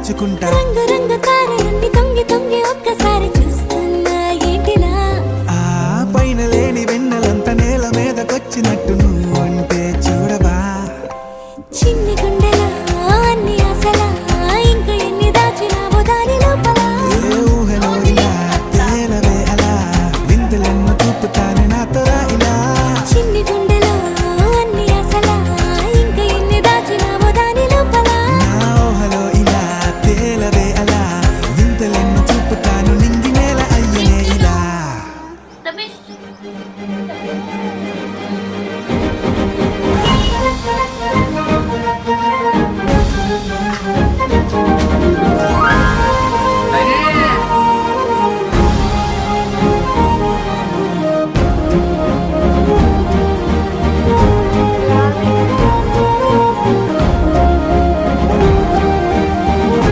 దాచుకుంటా. రంగు రంగు తారలన్నీ తొంగి తొంగి ఒక్కసారి చూస్తున్నా ఏంటిలా. ఆ పైన లేని వెన్నెలంత నేల మీదకొచ్చినట్టు నువ్వు అంటే చూడవా. చిన్ని